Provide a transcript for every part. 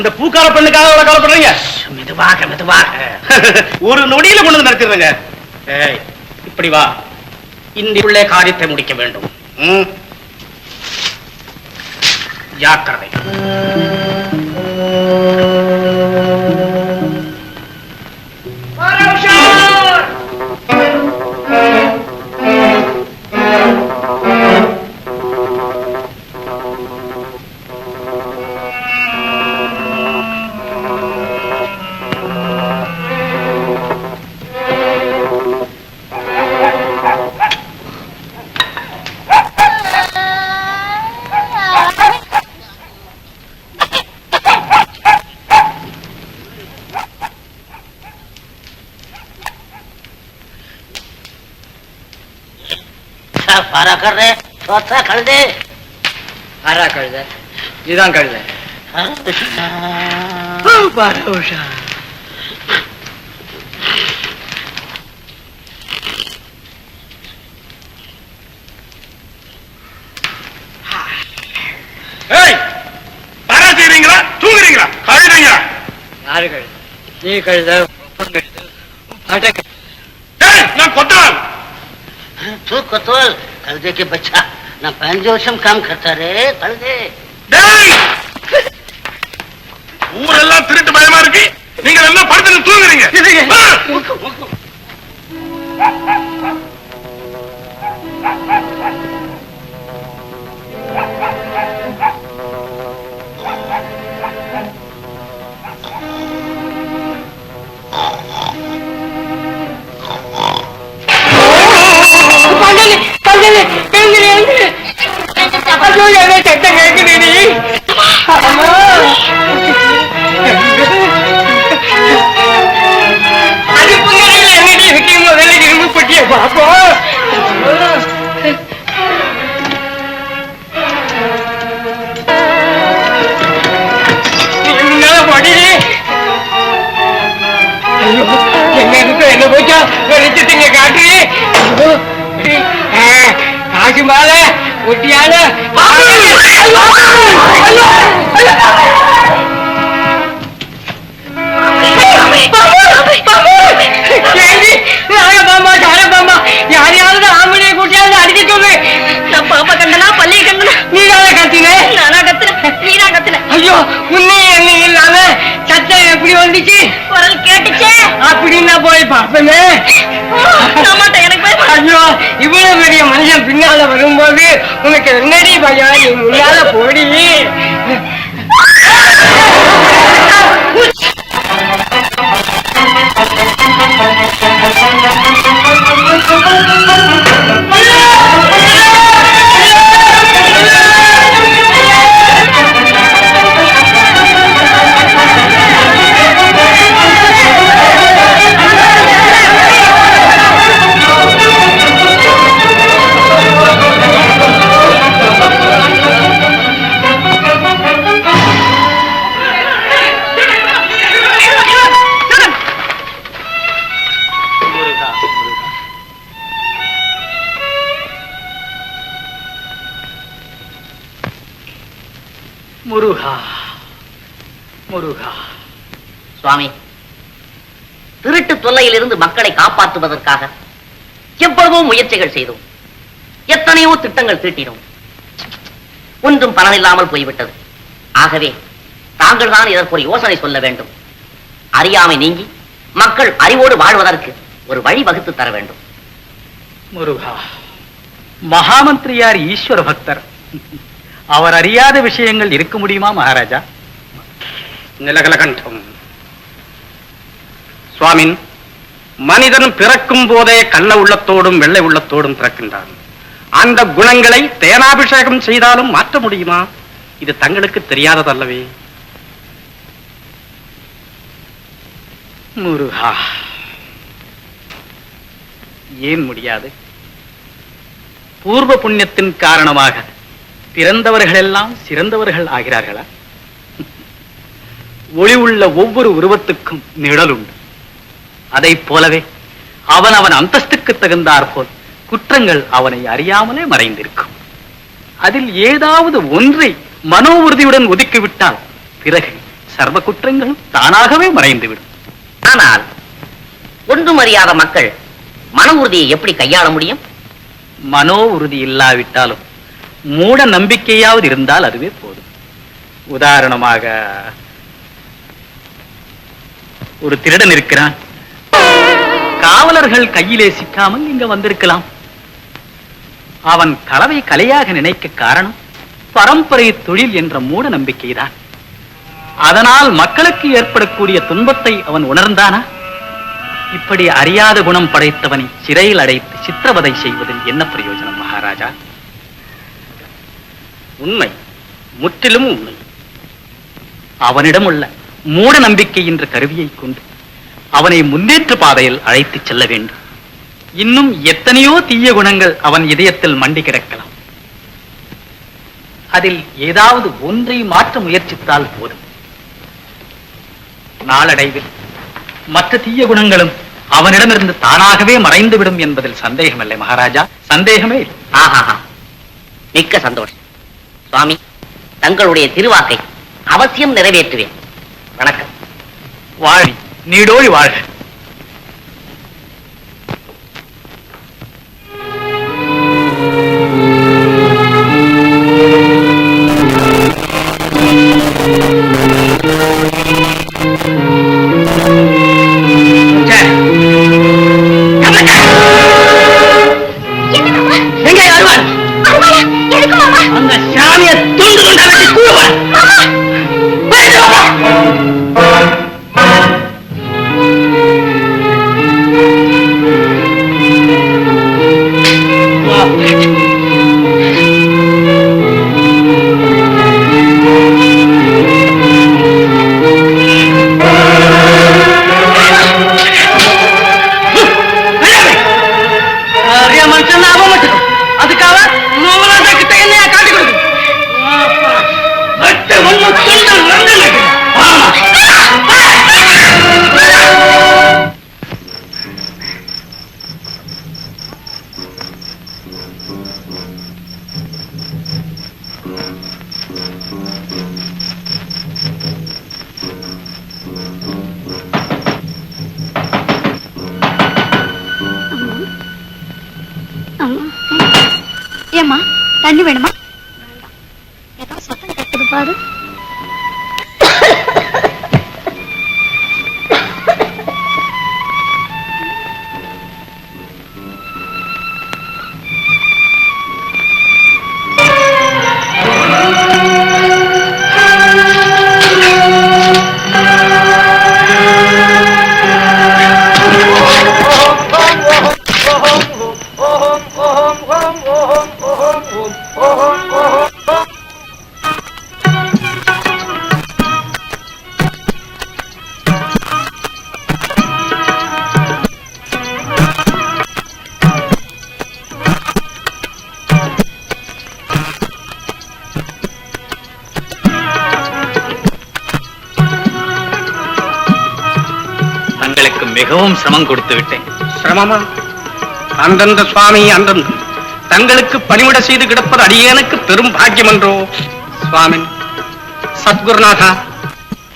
இந்த பூக்கார பெண்ணுக்காக கவலைப்படுறீங்க? மெதுவாக மெதுவாக ஒரு நொடியில கொண்டு வந்து நடத்திடுறேங்க. இப்படி வா, இன்றைக்குள்ளே காரியத்தை முடிக்க வேண்டும். ஜாக்கிரதை. பாரா கழுத சோத்தா கழுது பாரா கழுத இதுதான் கழுத. உஷா செய்றீங்களா தூங்குறீங்களா? கழுதுங்க. யாரு கழுத? நீ கழுத நான் கொட்டான். तू कतोल कलदे के बच्चा ना 5 वर्षम काम करता रे कलदे. ஊரெல்லாம் திருட்டு பயமா இருக்கு. நீங்க என்ன படுத்து தூங்குறீங்க? என்ன போச்சா வெளிச்சத்தீங்க காட்டு காசு மேல ஒட்டியான யாரையாவது ஆம்பளைய கூட்டியாவது அடிக்க சொல்லு. பாப்பா கண்டனா பள்ளிய கண்டனா நீதான கத்தின? நானா கத்துன? நீனா கத்துன? ஐயோ உன்னை என்ன இல்லாம சத்தம் எப்படி வந்துச்சு? குரல் கேட்டுச்சே. அப்படின்னா போய் பாப்பமே. எனக்கு பயமா. ஐயோ இவ்வளவு பெரிய மனுஷன் பின்னால வரும்போது உனக்கு என்னடி பயம்? நீ முன்னால போடி. முருகா முருகா. சுவாமி, திருட்டு தொல்லையிலிருந்து மக்களை காப்பாற்றுவதற்காக எவ்வளவோ முயற்சிகள் செய்தோம், எத்தனையோ திட்டங்கள் தீட்டினோம். ஒன்றும் பலனில்லாமல் போய்விட்டது. ஆகவே தாங்கள் தான் இதற்கு ஒரு யோசனை சொல்ல வேண்டும். அறியாமை நீங்கி மக்கள் அறிவோடு வாழ்வதற்கு ஒரு வழி வகுத்து தர வேண்டும். முருகா, மகாமந்திரியார் ஈஸ்வர பக்தர். அவர் அறியாத விஷயங்கள் இருக்க முடியுமா மகாராஜா? நிலகலகண்டம். சுவாமின், மனிதன் பிறக்கும் போதே கள்ள உள்ளத்தோடும் வெள்ளை உள்ளத்தோடும் பிறக்கின்றான். அந்த குணங்களை தேனாபிஷேகம் செய்தாலும் மாற்ற முடியுமா? இது தங்களுக்கு தெரியாததல்லவே. முருகா, ஏன் முடியாது? பூர்வ புண்ணியத்தின் காரணமாக பிறந்தவர்கள் எல்லாம் சிறந்தவர்கள் ஆகிறார்களா? ஒளி உள்ள ஒவ்வொரு உருவத்துக்கும் நிழல் உண்டு. அதை போலவே அவன் அந்தஸ்துக்கு தகுந்தாற்போல் குற்றங்கள் அவனை அறியாமலே மறைந்திருக்கும். அதில் ஏதாவது ஒன்றை மனோ உறுதியுடன் ஒதுக்கிவிட்டால் பிறகு சர்வ குற்றங்களும் தானாகவே மறைந்துவிடும். ஆனால் ஒன்றும் அறியாத மக்கள் மன உறுதியை எப்படி கையாள முடியும்? மனோ உறுதி இல்லாவிட்டாலும் மூட நம்பிக்கையாவது இருந்தால் அதுவே போதும். உதாரணமாக ஒரு திருடன் இருக்கிறான். காவலர்கள் கையிலே சிக்காமல் இங்க வந்திருக்கலாம். அவன் களவை கலையாக நினைக்க காரணம் பரம்பரை தொழில் என்ற மூட நம்பிக்கைதான். அதனால் மக்களுக்கு ஏற்படக்கூடிய துன்பத்தை அவன் உணர்ந்தானா? இப்படி அறியாத குணம் படைத்தவனை சிறையில் அடைத்து சித்திரவதை செய்வதில் என்ன பிரயோஜனம் மகாராஜா? உண்மை, முற்றிலும் உண்மை. அவனிடம் உள்ள மூட நம்பிக்கை என்ற கருவியை கொண்டு அவனை முன்னேற்ற பாதையில் அழைத்துச் செல்ல வேண்டும். இன்னும் எத்தனையோ தீய குணங்கள் அவன் இதயத்தில் மண்டி கிடக்கலாம். அதில் ஏதாவது ஒன்றை மாற்ற முயற்சித்தால் போதும். நாளடைவில் மற்ற தீய குணங்களும் அவனிடமிருந்து தானாகவே மறைந்துவிடும் என்பதில் சந்தேகமில்லை மகாராஜா, சந்தேகமே இல்லை. ஆஹா, மிக்க சந்தோஷம் சுவாமி. தங்களுடைய திருவாக்கை அவசியம் நிறைவேற்றுவேன். வணக்கம். வாழ், நீடோடி வாழ்க. எங்கே வருவான்? அந்த சாமியை துண்டு துண்டா வெட்டி கூறுவான். ஏம்மா தண்ணி வேணுமா? ஏதோ சத்தம் கேட்குது பாரு. மிகவும் சிரமம் கொடுத்து விட்டேன். சிரமமா? அந்தந்த சுவாமி அந்தந்த தங்களுக்கு பணிவிட செய்து கிடப்பது அடியேனுக்கு பெரும் பாக்கியம் என்றோ. சுவாமி சத்குருநாதா,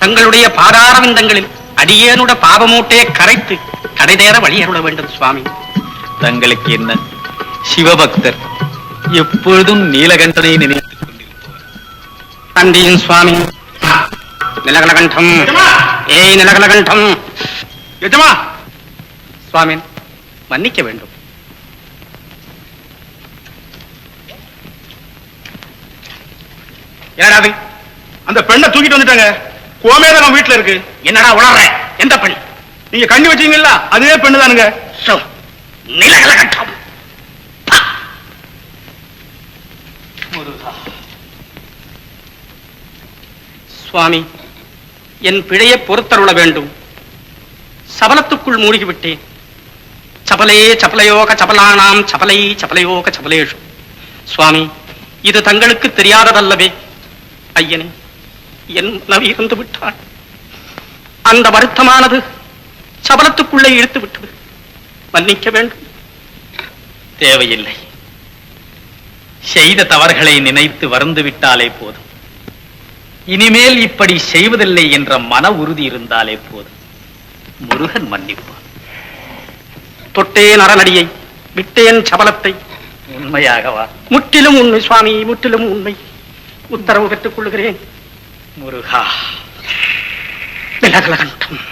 தங்களுடைய பாதாரவிந்தங்களில் அடியேனுட பாவமூட்டையை கரைத்து கடைதேற வழி அருள வேண்டும் சுவாமி. தங்களுக்கு என்ன, சிவபக்தர் எப்பொழுதும் நீலகண்டனை நினைத்துக் கொண்டிருப்பவர். தண்டியின் சுவாமி. நிலகலகண்டம், ஏய் நிலகலகண்டம். எஜமா சுவாமி, மன்னிக்க வேண்டும். என்னடா அந்த பெண்ணை தூக்கிட்டு வந்துட்டாங்க. கோமேதகம் வீட்டுல இருக்கு. என்னடா உணர்ற? எந்த பணி? நீங்க கண்ணி வச்சீங்கல்ல, அதே பெண்ணு தானுங்க. நிலகலகண்டம். சுவாமி, என் பிழையை பொறுத்தருள வேண்டும். சபலத்துக்குள் மூழ்கிவிட்டேன். சபலே சபலயோக சபலானாம் சபலை சபலயோக சபலேஷு. சுவாமி, இது தங்களுக்கு தெரியாததல்லவே. ஐயனே, என் மனைவி இருந்து விட்டாள். அந்த வருத்தமானது சபலத்துக்குள்ளே இழுத்து விட்டது. மன்னிக்க வேண்டும். தேவையில்லை. செய்த தவறுகளை நினைத்து வருந்து விட்டாலே போதும். இனிமேல் இப்படி செய்வதில்லை என்ற மன உறுதி இருந்தாலே போதும். முருகன் மன்னிப்பான். தொட்டேன் அரணடியை, விட்டேன் சபலத்தை. உண்மையாகவா? முற்றிலும் உண்மை சுவாமி, முற்றிலும் உண்மை. உத்தரவு பெற்றுக் கொள்கிறேன். முருகா. விலகலகண்டம்.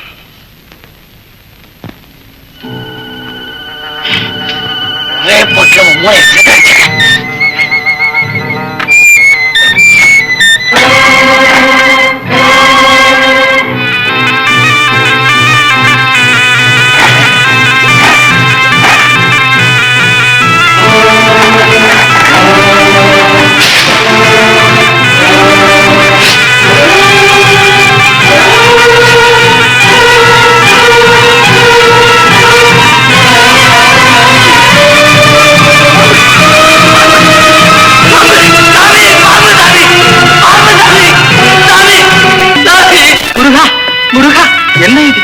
என்ன இது?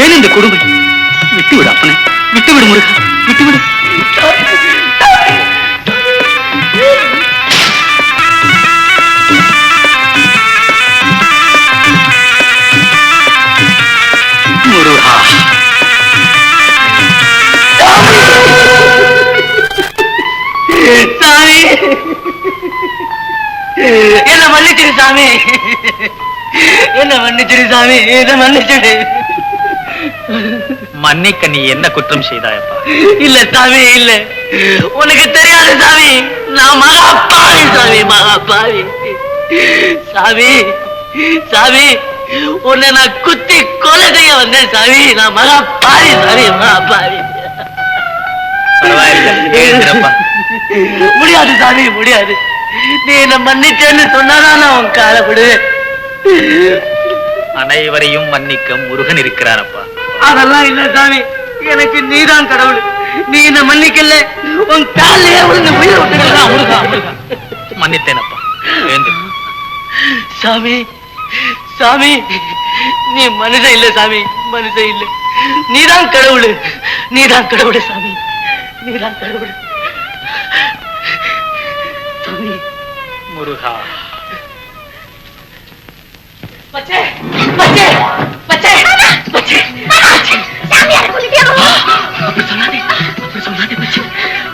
ஏன் இந்த கொடுமை? விட்டுவிடு அப்பனே, விட்டுவிடு முருகா, விட்டுவிடு. முருகா. சாமி, என்ன மன்னிச்சிரு சாமி, என்ன மன்னிச்சிரு சாமி, என்ன மன்னிச்சிடு. மன்னிக்க நீ என்ன குற்றம் செய்தாயப்பா? இல்ல சாமி, இல்ல, உனக்கு தெரியாது சாமி, நான் மகாபாவி சாமி, மகாபாவி சாமி. சாமி, உன்னை நான் குத்தி கொலை செய்ய வந்தேன் சாமி, நான் மகாபாவி சாமி, மகாபாவி. முடியாது சாமி, முடியாது. நீ என்ன மன்னிச்சேன்னு சொன்னாதான் நான் உன் காலை விடுவேன். அனைவரையும் மன்னிக்க முருகன் இருக்கிறானப்பா. அதெல்லாம் இல்ல சாமி, எனக்கு நீதான் கடவுள். நீ என்ன மன்னிக்கல, உன் காலையே விழுந்து உயிர் விட்டுக்கலாம். மன்னித்தேனப்பா. சாமி, சாமி, நீ மனுஷன் இல்ல சாமி, மனுஷன் இல்ல. நீதான் கடவுள், நீதான் கடவுள் சாமி, நீதான் கடவுள் சாமி. முருகா. பச்சை, பச்சை, பச்சை, பச்சை. அப்படி சொல்லாதே, அப்படி சொல்லாதே பச்சை.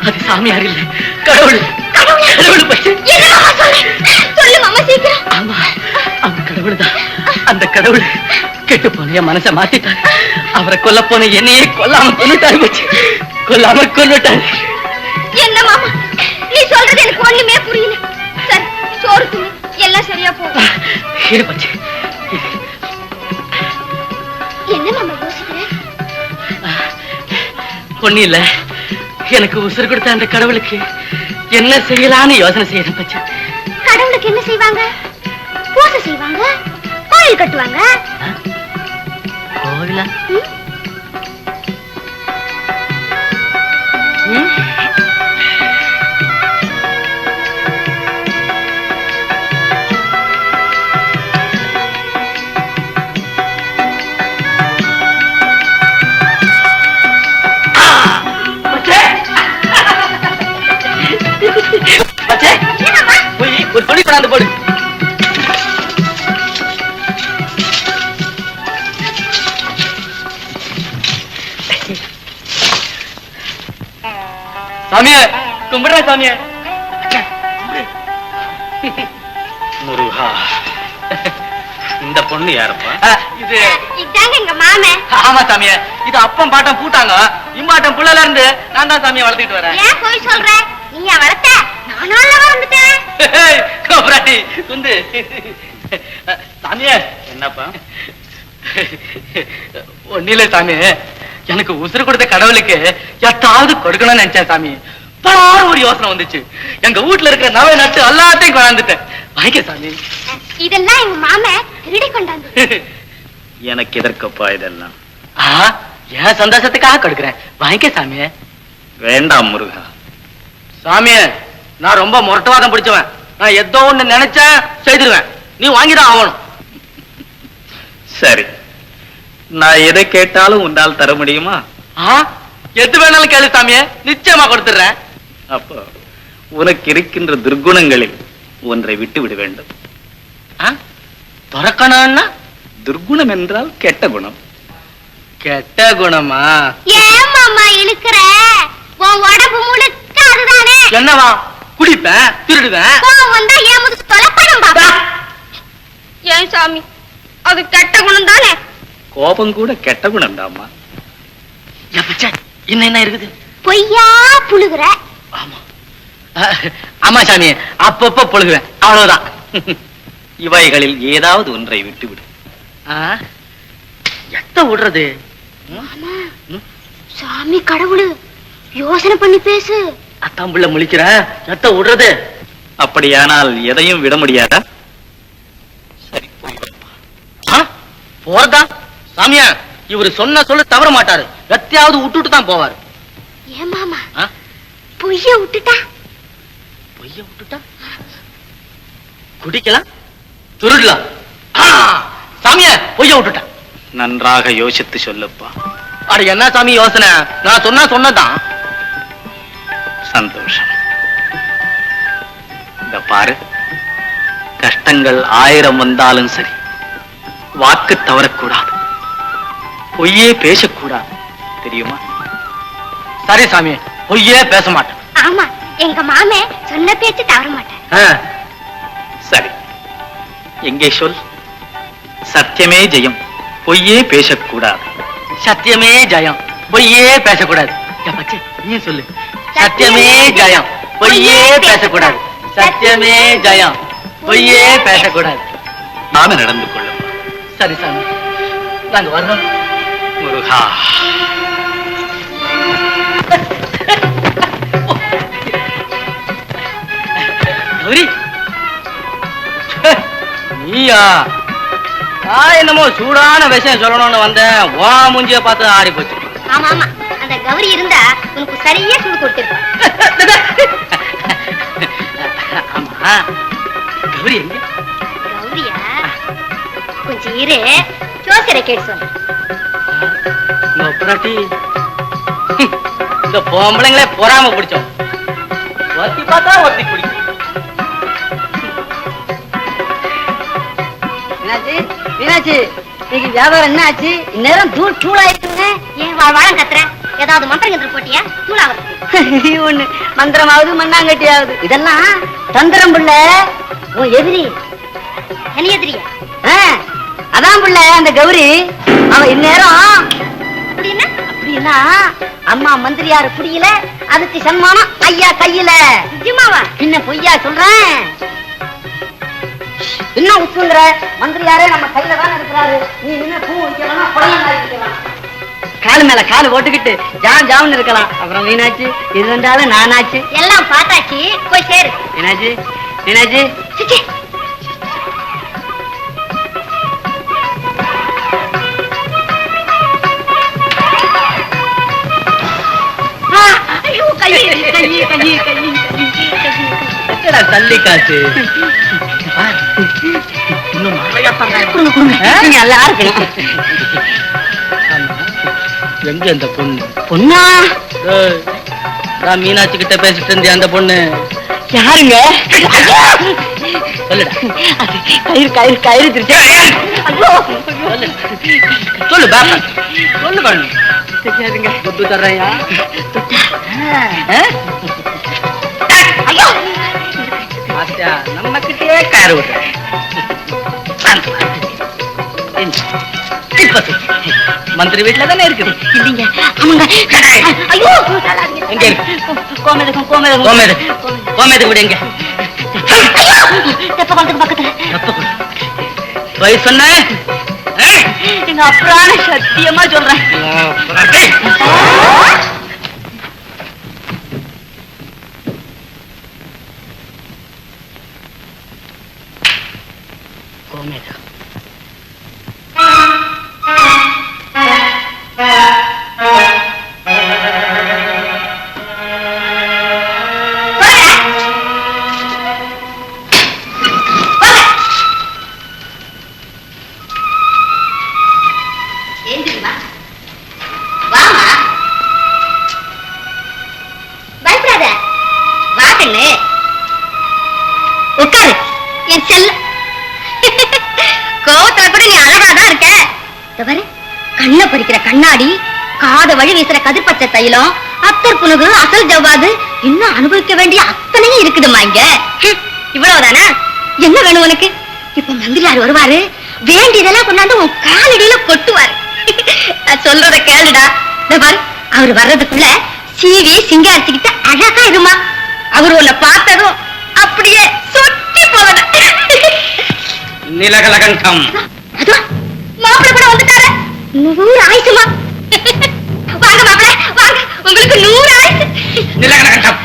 அது சாமியார் இல்ல, கடவுள், கடவுள் பச்சை. ஆமா, அந்த கடவுள் தான். அந்த கடவுள் கெட்டு போன என் மனசை மாத்திட்டார். அவரை கொல்ல போன என்னையே கொல்லாம கொண்டுட்டாரு பச்சை, கொல்லாம கொண்டுட்டாரு. என்ன மாமா நீ சொல்றது எனக்கு ஒண்ணுமே புரியல. சரி, சோறு துணி எல்லாம் சரியா போகும். இரு பச்சை. என்ன மாமா யோசிக்கிறேன்? ஒண்ணு இல்ல, எனக்கு உசுறு கொடுத்த அந்த கடவுளுக்கு என்ன செய்யலான்னு யோசனை செய்யறேன் பச்சை. கடவுளுக்கு என்ன செய்வாங்க? பூசை செய்வாங்க, கோயில் கட்டுவாங்க. கோவிலா? ஒரு துணி கொண்டாந்து போடு. சாமியே, கும்பிடுற சாமியே. முருகா. இந்த பொண்ணு யாரப்பா? இது இதாங்க எங்க மாமே. ஆமா சாமியே, இது அப்பம் பாட்டம் பூட்டாங்க. இம்பாட்டம் புள்ளல இருந்து நான் தான் சாமியை வளர்த்துட்டு வரேன். ஏன் போய் சொல்ற? நீயா வளர்த்த? நானும் வளர்ந்துட்டேன். கோபராட்டி குந்து. சாமியே. என்னப்பா? ஒன்னில சாமி, எனக்கு உசுறு கொடுத்த கடவுளுக்கு எட்டாவது கொடுக்கணும்னு நினைச்சேன் சாமி. பலாறு ஒரு யோசனை வந்துச்சு. எங்க வீட்டுல இருக்கிற நவை நட்டு எல்லாத்தையும் கொண்டாந்துட்டேன். வாங்கிக்க சாமி. இதெல்லாம் எங்க மாமே திருடி கொண்டாந்து. எனக்கு எதற்கப்பா இதெல்லாம்? என் சந்தோஷத்துக்காக கொடுக்குறேன். வாங்கிக்க சாமி. வேண்டாம் முருகா. சாமி, நான் ரொம்ப முரட்டுவாதம் பிடிச்சவன். நான் ஏதோ ஒண்ணு நினைச்சேன் செய்திருவேன். நீ வாங்கிதான் ஆகணும். சரி, நான் எதை கேட்டாலும் உன்னால் தர முடியுமா? எது வேணாலும் கேளு சாமியே, நிச்சயமா கொடுத்துடுறேன். அப்போ உனக்கு இருக்கின்ற துர்குணங்களில் ஒன்றை விட்டு விட வேண்டும். துறக்கணும்னா துர்குணம் என்றால் கெட்ட குணம். கெட்ட குணமா? ஏன் மாமா இழுக்கிற? உன் உடம்பு முழுக்க அதுதானே. என்னவா? குடிப்பேன், திருடுவேன். கோவம் வந்தா ஏன் முதுகு தொலைப்படும் பாப்பா. ஏன் சாமி, அது கெட்ட குணம் தானே. கோபம் கூட கெட்ட குணம் தாம்மா. இன்னும் என்ன இருக்குது? பொய்யா புழுகுற. ஆமா ஆமா சாமி, அப்பப்ப பொழுகுவேன், அவ்வளவுதான். இவைகளில் ஏதாவது ஒன்றை விட்டுவிடு. எத்த விடுறது? சாமி கடவுளு, யோசனை பண்ணி பேசு. அத்தான் புள்ள முழிக்கிற, எத்த விடுறது? அப்படியானால் எதையும் விட முடியாதா? சரி, போறதா? சாமியா, இவரு சொன்ன சொல்ல தவற மாட்டாரு, எத்தையாவது விட்டுட்டு தான் போவாரு. ஏன் மாமா, பொய்ய விட்டுட்டா? பொய்ய விட்டுட்டா குடிக்கலாம், திருடலாம். சாமியா, பொய்ய விட்டுட்டா. நன்றாக யோசித்து சொல்லப்பா. அட என்ன சாமி யோசனை? நான் சொன்னதான். சந்தோஷம். இந்த பாரு, கஷ்டங்கள் 1000 வந்தாலும் சரி, வாக்கு தவறக்கூடாது, பொய்யே பேசக்கூடாது, தெரியுமா? சரி சாமி, பொய்யே பேச மாட்டேன். ஆமா, எங்க மாமே சொன்ன பேச்சு தவற மாட்டேன். சரி, எங்கே சொல். சத்தியமே ஜெயம், பொய்யே பேசக்கூடாது. சத்தியமே ஜெயம், பொய்யே பேசக்கூடாது. நீ சொல்லு. சத்தியமே ஜெயம், பொய்யே பேசக்கூடாது. சத்தியமே ஜெயம், பொய்யே பேசக்கூடாது. நாம நடந்து கொள்ளும். சரி சாமி, நாங்க வர்றோம். முருகா. கௌரி, நீயா? என்னமோ சூடான விஷயம் சொல்லணும்னு வந்தேன், வா மூஞ்சிய பார்த்து ஆடி போச்சு. ஆமா ஆமா, அந்த கௌரி இருந்தா உனக்கு சரியா சூடு கொடுத்திருப்பா. ஆமா, கௌரி எங்க? கௌரியா? கொஞ்சம் இரு, ஜோசியரை கேட்டு சொல்லு. இந்த பொம்பளைங்களே பொறாம பிடிச்சோம். ஒத்தி பார்த்தா ஒத்தி பிடிக்கும். மீனாட்சி, இன்னைக்கு வியாபாரம் என்ன ஆச்சு? இந்நேரம் தூள் தூளாயிருக்குங்க. ஏன் வாழம் கத்துற? ஏதாவது மந்திரம் கத்துற போட்டியா? தூளாவது ஒண்ணு மந்திரமாவது மண்ணாங்கட்டியாவது, இதெல்லாம் தந்திரம் புள்ள. உன் எதிரி. என்ன எதிரியா? அதான் புள்ள அந்த கௌரி. அவன் இந்நேரம் அப்படின்னா அப்படின்னா அம்மா மந்திரியாரு புரியல, அதுக்கு சன்மானம் ஐயா கையில. நிஜமாவா? பின்ன பொய்யா சொல்றேன்? என்ன உச்சுங்கிற? மந்திரியாரே நம்ம கையில தான் இருக்கிறாரு. நீ நின்று பூ வைக்கலாம், புடலங்காய் வைக்கலாம், காலு மேல காலு போட்டுக்கிட்டு ஜாம் ஜாம்னு இருக்கலாம். அப்புறம் மீனாட்சி, இது வந்தாலும் நானாச்சு. எல்லாம் பார்த்தாச்சு, போய் சேரு. மீனாட்சி, மீனாட்சி, சிச்சி. ஐயோ, கையை கையை கையை கையை தள்ளி காசு இன்னும் நிறைய நீங்க நல்லா இருக்கணும். எங்க அந்த பொண்ணு? பொண்ணா? நான் மீனாட்சி கிட்ட பேசிட்டு இருந்தேன். அந்த பொண்ணு யாருங்க? சொல்லுடா. கயிறு கயிறு கயிறு திருச்சி. ஐயோ, சொல்லு பாப்பா, சொல்லு கண்ணு. தெரியாதுங்க. துட்டு தர்றையா? ஐயோ, நம்ம கிட்டே கயிறு விடுற. மந்திரி வீட்டுல தானே இருக்குது. இல்லைங்க. ஆமாங்க. ஐயோ, எங்க இருக்கு? கோமேதகம் கோமேதகம் கோமேதகம் கோமேதகம் விடு. எங்க? தெப்ப குளத்துக்கு பக்கத்துல. போய் சொன்ன? எங்க அப்புறான சத்தியமா சொல்றேன். கோமேதகம் பாரு, கண்ணை பறிக்கிற கண்ணாடி, காத வழி வீசுற கதிர்பச்சை தைலம், அத்தர் புனுகு, அசல் ஜவ்வாது, இன்னும் அனுபவிக்க வேண்டிய அத்தனையும் இருக்குதுமா இங்க. இவ்வளவுதானா? என்ன வேணும் உனக்கு? இப்ப மந்திரியார் வருவாரு, வேண்டியதெல்லாம் கொண்டாந்து உன் காலடியில கொட்டுவாரு. சொல்றத கேளுடா. பாரு, அவர் வர்றதுக்குள்ள சீவி சிங்காரிச்சுக்கிட்டு அழகா இருமா. அவர் உன்னை பார்த்ததும் அப்படியே சொட்டி போவத. நிலகலகண்டம். மாப்பிள்ள கூட வந்துட்டாரு. 100 ஆயிடுமா? வாங்க மாப்பிள்ள, வாங்க, உங்களுக்கு 100 ஆயிடுச்சு. நிலகலகண்டம்.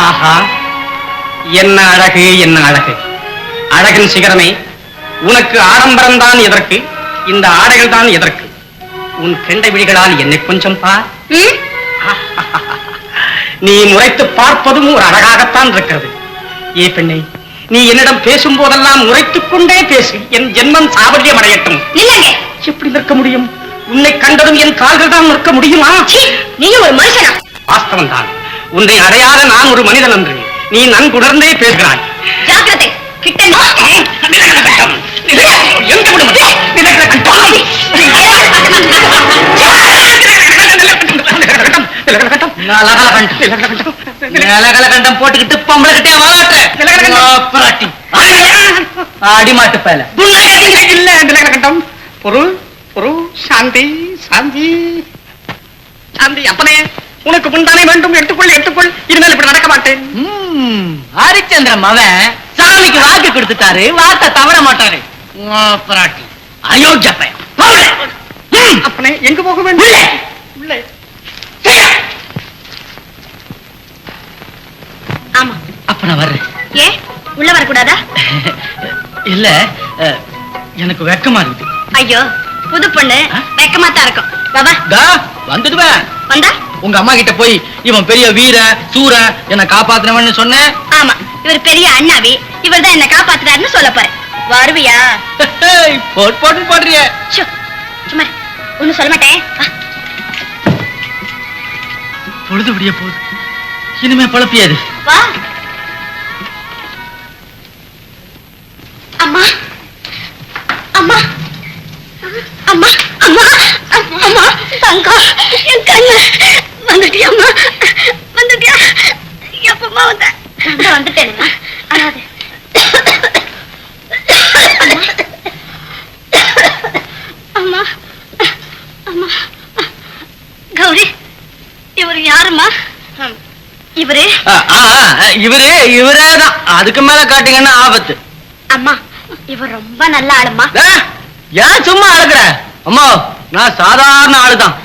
ஆஹா, என்ன அழகு, என்ன அழகு! அழகின் சிகரமே, உனக்கு ஆடம்பரம் தான் எதற்கு, இந்த ஆடைகள் தான் எதற்கு? உன் கெண்டை விழிகளால் என்னை கொஞ்சம் பார். நீ முறைத்து பார்ப்பதும் ஒரு அழகாகத்தான் இருக்கிறது. ஏ பெண்ணே, நீ என்னிடம் பேசும் போதெல்லாம் முறைத்துக் கொண்டே பேசு. என் ஜென்மம் சாபல்யம் அடையட்டும். எப்படி நிற்க முடியும்? உன்னை கண்டதும் என் கால்கள் தான் நிற்க முடியுமா? நீங்க ஒரு மனுஷனா? வாஸ்தவம் தான். உன்னை அடையாத நான் ஒரு மனிதன் என்று நீ நன்குணர்ந்தே பேசுகிறாய். ஜாக்கிரதை, கிட்ட நிலகலகண்டம் போட்டுக்கிட்டு பொம்பளை கிட்டே வாட்டு அடிமாட்டு பேல இல்ல. நிலகண்டம், பொருள் பொருள், சாந்தி சாந்தி சாந்தி. அப்பனே, உனக்கு முன்தானே வேண்டும், எடுத்துக்கொள் எடுத்துக்கொள். இனிமேல் இப்படி நடக்க மாட்டேன். ஹரிச்சந்திரன் அவன் சாமிக்கு வாக்கு கொடுத்துட்டாரு, வார்த்தை தவற மாட்டாரு. பிராட்டி அயோக்கிய பையன். அப்பனே, எங்க போக வேண்டும்? உள்ளே. ஆமா, அப்ப நான் வர்றேன். ஏ உள்ள வரக்கூடாதா? இல்ல, எனக்கு வெக்கமா இருக்குது. ஐயோ, புது பொண்ணு வெக்கமா தான் இருக்கும். பாபா வந்துடுவேன். வந்தா உங்க அம்மா கிட்ட போய் இவன் பெரிய வீர சூர என்ன காப்பாத்தினவன்னு சொன்னேன். ஆமா, இவர் பெரிய அண்ணாவி, இவர் தான் என்ன காப்பாத்துறாருன்னு சொல்ல போறேன். வருவியா? போட்டு போடுறிய. சும்மா ஒண்ணும் சொல்ல மாட்டேன். பொழுது விடிய போகுது, இனிமே பழப்பியாது. வா. அம்மா அம்மா அம்மா அம்மா அம்மா, தங்கம், என் கண்ணு. வந்துட்டியா அம்மா? வந்துட்டியா? எப்பமா வந்த? வந்துட்டேன். அழாது. அம்மா அம்மா. கௌரி, இவர் யாருமா? இவரே இவரேதான். அதுக்கு மேல காட்டுங்கன்னா ஆபத்து. அம்மா, இவர் ரொம்ப நல்ல ஆளுமா. ஏன் சும்மா அழுகுற? அம்மா, நான் சாதாரண ஆளுதான்.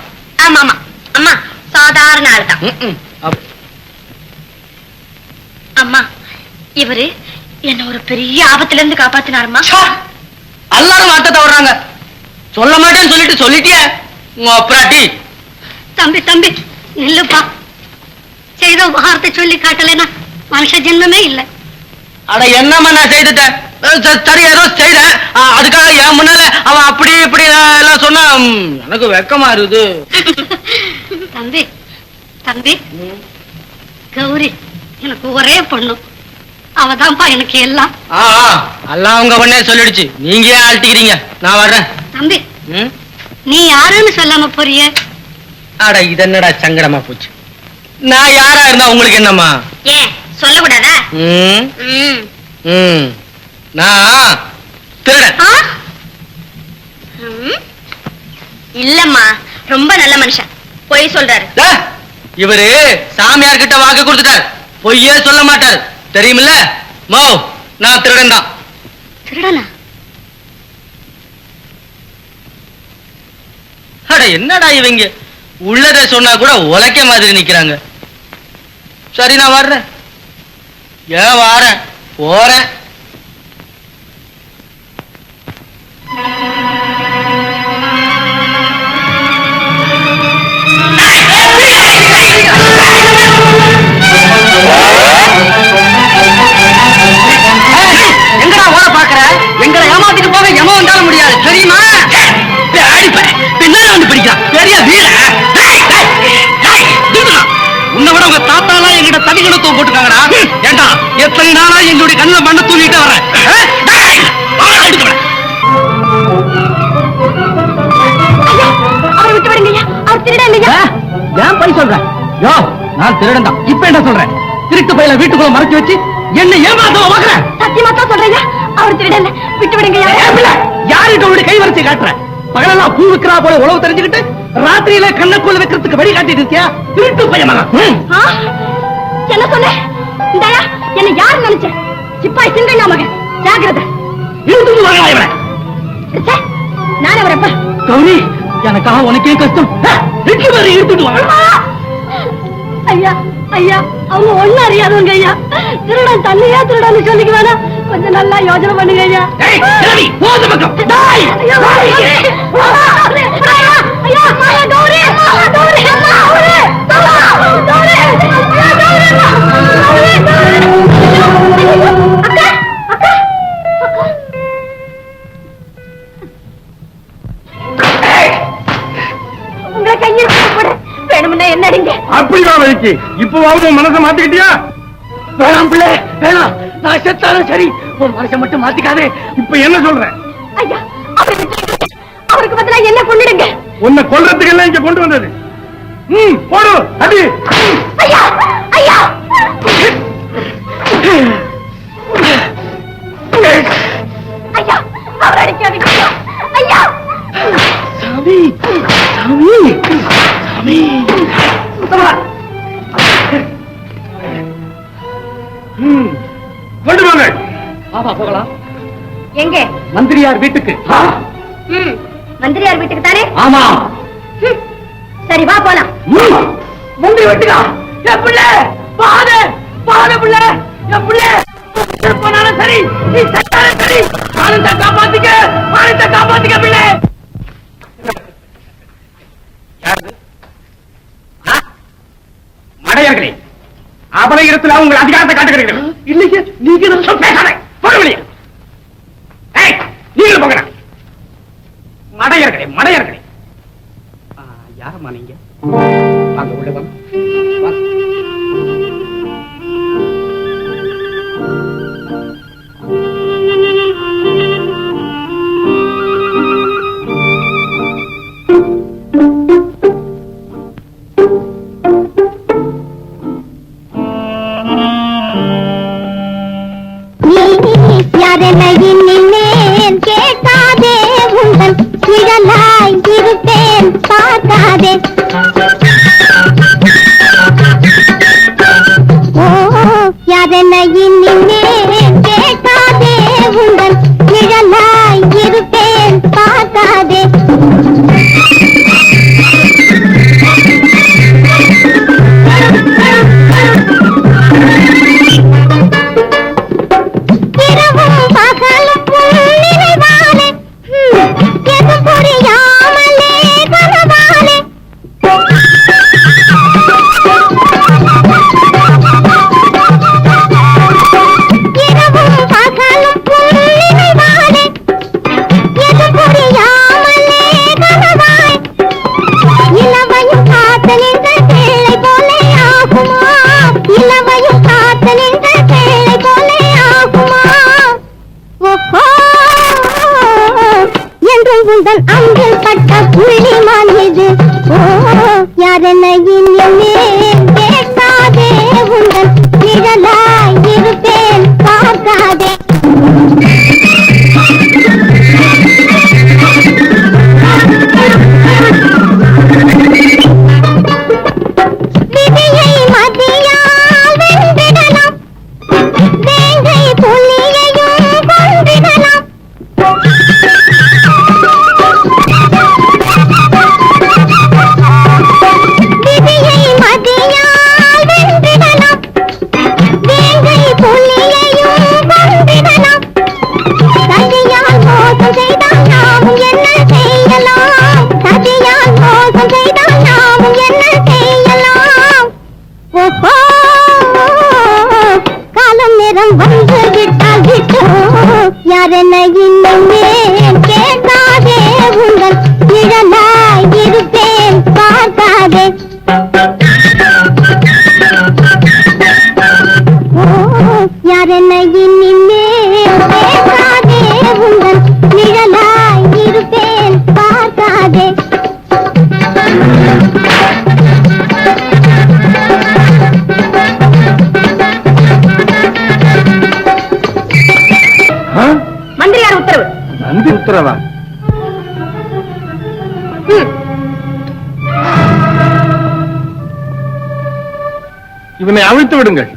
ஆமா ஆமா அம்மா, சாதாரண ஆளுதான். அம்மா, இவரு என்ன ஒரு பெரிய ஆபத்துல இருந்து காப்பாத்தினாருமா. எல்லாரும் மாட்டத்தை வர்றாங்க. சொல்ல மாட்டேன்னு சொல்லிட்டு சொல்லிட்டிய அப்புறாட்டி. தம்பி தம்பி நில்லுப்பா. செய்த உபகாரத்தை சொல்லி காட்டலைன்னா மனுஷ ஜென்மமே இல்ல. அட என்னம்மா நான் செய்துட்டேன். சரி, ஏதோ செய்தேன். அதுக்காக என் முன்னால அவன் அப்படி இப்படி எல்லாம் சொன்னா எனக்கு வெக்கமா இருக்குது. தம்பி தம்பி, கௌரி எனக்கு ஒரே பொண்ணு. அவதான்ப்பா எனக்கு எல்லாம். எல்லாம் உங்க பொண்ணே சொல்லிடுச்சு. நீங்க ஏன் ஆழ்த்திக்கிறீங்க? நான் வர்றேன். தம்பி, நீ யாருன்னு சொல்லாம போறிய? அட இது என்னடா சங்கடமா போச்சு. நான் யாரா இருந்தா உங்களுக்கு என்னம்மா? ஏன் சொல்லக்கூடாதா? நான் திருடன். இல்லம்மா, ரொம்ப நல்ல மனுஷன். பொய் சொல்றாரு. இவரு சாமியார் கிட்ட வாக்கு கொடுத்துட்டார், பொய்யே சொல்ல மாட்டார். தெரியுமில்ல? மோ, நான் திருடன் தான். திருடனா? அட என்னடா இவங்க உள்ளதை சொன்னா கூட உலக்க மாதிரி நிக்கிறாங்க. சரி, நான் வர்றேன். ஏன் வாரேன், போறேன். எங்கடா ஓட பாக்குற? எங்களை ஏமாத்திட்டு போக எம வந்தாலும் முடியாது, தெரியுமா? பின்னால வந்து பிடிக்கிறான் பெரிய வீர. உன்னை விட உங்க தாத்தாலாம் எங்கிட்ட தனி கணத்துவம் போட்டுக்காங்கடா. எத்தனை நாளா எங்களுடைய கண்ணில் மண்ணை தூக்கிட்டு வரேன். அவரை விட்டு விடுங்க ஐயா, அவர் திருட இல்லையா? ஏன் போய் சொல்றேன்? யோ, நான் திருடன் தான். இப்ப என்ன சொல்றேன்? திருட்டு பையில வீட்டுக்குள்ள மறைச்சு வச்சு என்ன ஏமாத்தவ பாக்குறேன். சத்தியமா தான் சொல்றேன், அவர் திருட இல்ல, விட்டு விடுங்க ஐயா. யாருகிட்ட உங்களுடைய கை வரைச்சு காட்டுறேன்? பகலெல்லாம் பூ விக்கிறா போல உழவு தெரிஞ்சுக்கிட்டு ராத்திரியில கண்ணக்குள்ள வைக்கிறதுக்கு வழி காட்டிட்டு இருக்கியா? திருட்டு பையன். என்ன சொன்ன? இந்தாயா, என்ன யாரு நினைச்ச? சிப்பாய் சிங்கண்ணா மகன், ஜாகிரதை. இழுத்துட்டு வாங்க இவனை. நான் அவரப்ப கௌரி, எனக்காக உனக்கே கஷ்டம். ரெண்டு பேரும் இழுத்துட்டு வாங்க. ஐயா ஐயா, அவங்க ஒண்ணு அறியாதவங்க ஐயா. திருடன் தண்ணியா திருடன்னு சொல்லிக்க வேணாம், கொஞ்சம் நல்லா யோசனை பண்ணுங்க ஐயா. போது பக்கம். உங்களை கையில் போட வேணும்னா என்ன அடிங்க. அப்படிதான் வலிக்கு. இப்பவாவது உன் மனசை மாத்திக்கிட்டியா? வேணாம் பிள்ளை, வேணாம். நான் செத்தாலும் சரி, உன் மனசை மட்டும் மாத்திக்காதே. இப்ப என்ன சொல்ற? ஐயா, அவரை விட்டுடுங்க. அவருக்கு பதிலா என்ன கொண்டுடுங்க. உன்னை கொல்றதுக்கு எல்லாம் இங்க கொண்டு வந்தது. போடு அடி. ஐயா ஐயா, ஐயா, அவர் அடிக்காதீங்க ஐயா. சாமி, சாமி, சாமி. கொண்டு வாங்க. ஆமா, போகலாம். எங்க? மந்திரியார் வீட்டுக்கு. மந்திரியார் வீட்டுக்கு தானே? ஆமா. சரி, வா போலாம். மந்திரி வீட்டுக்கா? என் பிள்ளை பாது, பாது பிள்ளை, என் பிள்ளை போனாலும் சரி, நீ செத்தாலும் சரி, மானத்தை காப்பாத்திக்க, மானத்தை காப்பாத்திக்க பிள்ளை. மடையர்களே, அபலையிடத்தில் உங்கள் அதிகாரத்தை காட்டுகிறீர்கள். இல்லையே, நீங்க நீங்கள் போங்க. மடையர்களே, மடையர்களே. யாரம்மா நீங்க? அங்க உள்ளவன் கேட்காதே, உங்கள் நிழலாய் இருப்பேன், பார்க்காதே. ஓ, யாரென்ன இன்னினேன், கேட்காதே, உங்கள் நிழலாய் இருப்பேன், பார்க்காதே. அங்கில் பட்ட புள்ளிமான் இது. ஓ, யாரென்ன இன்னினேன், கேட்காதே, உங்கள் நிழலாய் இருப்பேன், பார்க்காதே. விதியை மதியால் வென்றிடலாம், வேங்கை புலியையும் கொன்றிடலாம். விதியை மதியால் வென்றிடலாம், வேங்கை புலியையும் கொன்றிடலாம். சதியால் மோசம் செய்தால் நாமும் என்ன செய்யலாம்? சதியால் மோசம் செய்தால் நாமும் என்ன செய்யலாம்? ஓஹோ, காலம் நேரம் வந்து விட்டால் விட்டோ, யாரென்ன இன்னுமே கேட்காதே, உங்கள் நிழலாய் இருப்பேன், பார்க்காதே. ஓ, அரணகையின் மேல் பேசாதே, உங்கள் நிழலாய் இருப்பேன் பார்க்காதே. மந்திரியார் உத்தரவு. நந்தி உத்தரவா? இவனை அவிழ்த்து விடுங்கள்.